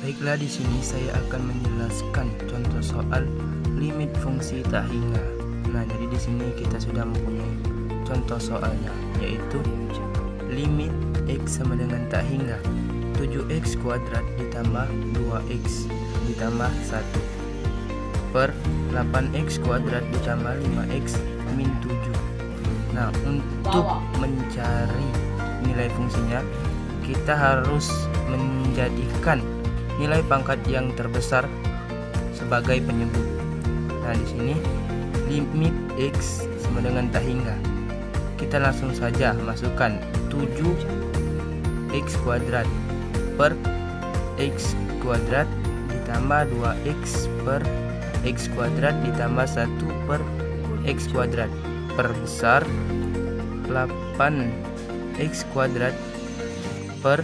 Baiklah, di sini saya akan menjelaskan contoh soal limit fungsi tak hingga. Nah, jadi di sini kita sudah mempunyai contoh soalnya, yaitu limit x sama dengan tak hingga 7x kuadrat ditambah 2x ditambah 1 per 8x kuadrat ditambah 5x min 7. Nah, untuk mencari nilai fungsinya, kita harus menjadikan nilai pangkat yang terbesar sebagai penyebut. Nah, di sini limit x sama dengan tak hingga. Kita langsung saja masukkan 7x kuadrat per x kuadrat ditambah 2x per x kuadrat ditambah 1 per x kuadrat perbesar 8x kuadrat per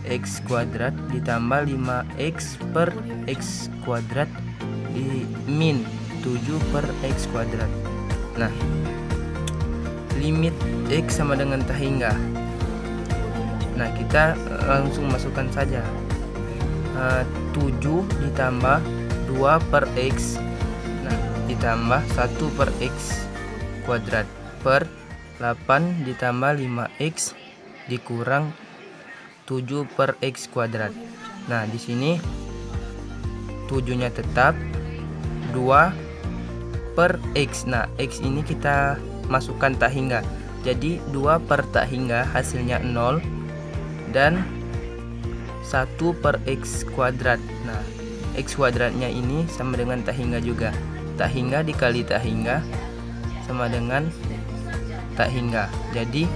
x kuadrat ditambah 5x per x kuadrat di min 7 per x kuadrat. Nah, limit x sama dengan tak hingga. Nah, kita langsung masukkan saja 7 ditambah 2 per x, nah, ditambah 1 per x kuadrat per 8 ditambah 5x dikurang 7 per x kuadrat. Nah, di sini 7-nya tetap 2 per x. Nah, x ini kita masukkan tak hingga. Jadi 2 per tak hingga hasilnya 0 dan 1 per x kuadrat. Nah, x kuadratnya ini sama dengan tak hingga juga. Tak hingga dikali tak hingga sama dengan tak hingga. Jadi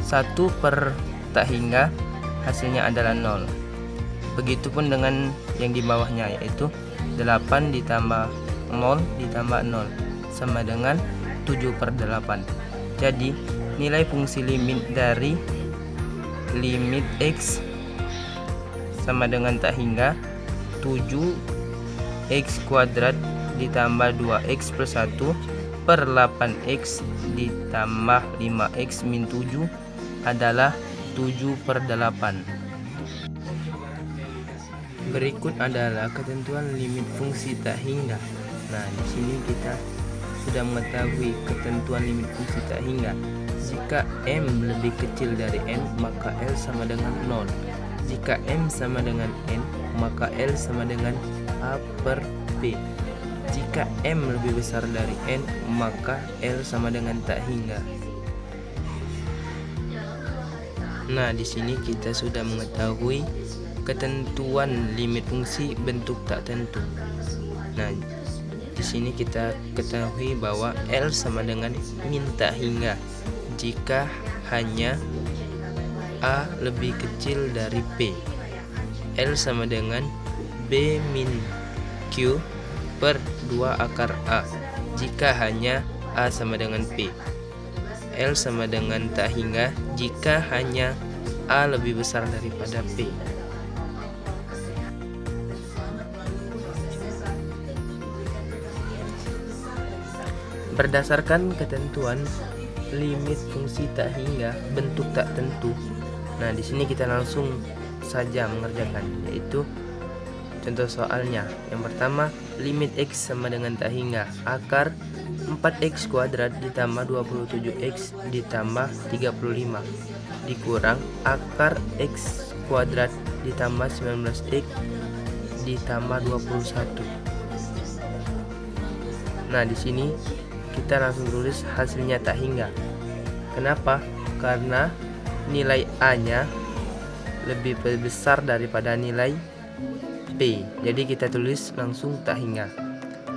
1 per tak hingga hasilnya adalah 0. Begitupun dengan yang di bawahnya, yaitu 8 ditambah 0 ditambah 0 sama dengan 7 per 8. Jadi nilai fungsi limit dari limit x sama dengan tak hingga 7x kuadrat ditambah 2x plus 1 per 8x ditambah 5x min 7 adalah 7 per 8. Berikut adalah ketentuan limit fungsi tak hingga. Nah, di sini kita sudah mengetahui ketentuan limit fungsi tak hingga. Jika m lebih kecil dari n, maka L sama dengan 0. Jika m sama dengan n, maka L sama dengan A per P. Jika m lebih besar dari n, maka L sama dengan tak hingga. Nah, di sini kita sudah mengetahui ketentuan limit fungsi bentuk tak tentu. Nah, di sini kita ketahui bahwa L sama dengan min tak hingga jika hanya A lebih kecil dari P. L sama dengan B min Q per 2 akar A jika hanya A sama dengan P. L sama dengan tak hingga jika hanya A lebih besar daripada P. Berdasarkan ketentuan limit fungsi tak hingga bentuk tak tentu. Nah, di sini kita langsung saja mengerjakan, yaitu contoh soalnya. Yang pertama, limit x sama dengan tak hingga akar 4x kuadrat ditambah 27x ditambah 35 dikurang akar x kuadrat ditambah 19x ditambah 21. Nah, di sini kita langsung tulis hasilnya tak hingga. Kenapa? Karena nilai A-nya lebih besar daripada nilai P. Jadi kita tulis langsung tak hingga.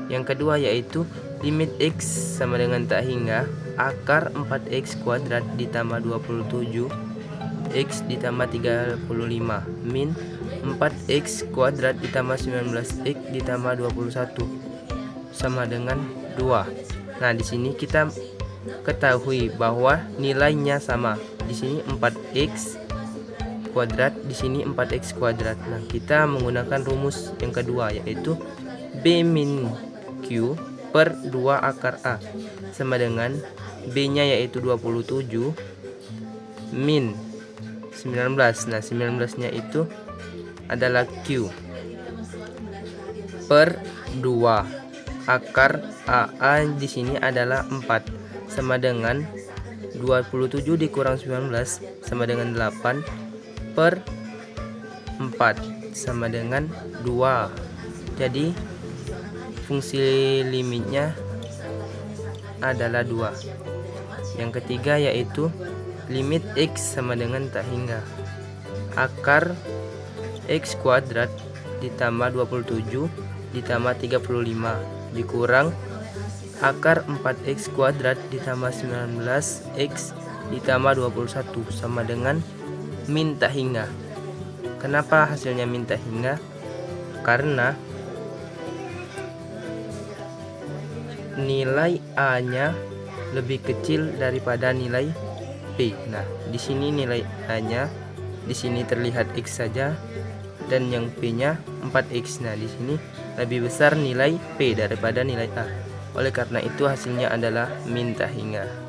Yang kedua yaitu limit x sama dengan tak hingga akar 4x kuadrat ditambah 27 x ditambah 35 min 4x kuadrat ditambah 19x ditambah 21 sama dengan 2. Nah, di sini kita ketahui bahwa nilainya sama. Di sini 4x kuadrat, di sini 4x kuadrat. Nah, kita menggunakan rumus yang kedua yaitu B min Q per 2 akar A sama dengan B-nya yaitu 27 min 19. Nah, 19-nya itu adalah Q per 2. Akar AA di sini adalah 4 sama dengan 27 dikurang 19 sama dengan 8 per 4 sama dengan 2. Jadi fungsi limitnya adalah 2. Yang ketiga yaitu limit X sama dengan tak hingga. Akar X kuadrat ditambah 27 ditambah 35 dikurang akar 4x kuadrat ditambah 19x ditambah 21 sama dengan min tak hingga. Kenapa hasilnya min tak hingga? Karena nilai A-nya lebih kecil daripada nilai P. Nah, di sini nilai A-nya di sini terlihat X saja dan yang P-nya 4x. Nah, di sini lebih besar nilai P daripada nilai A. Oleh karena itu hasilnya adalah min tak hingga.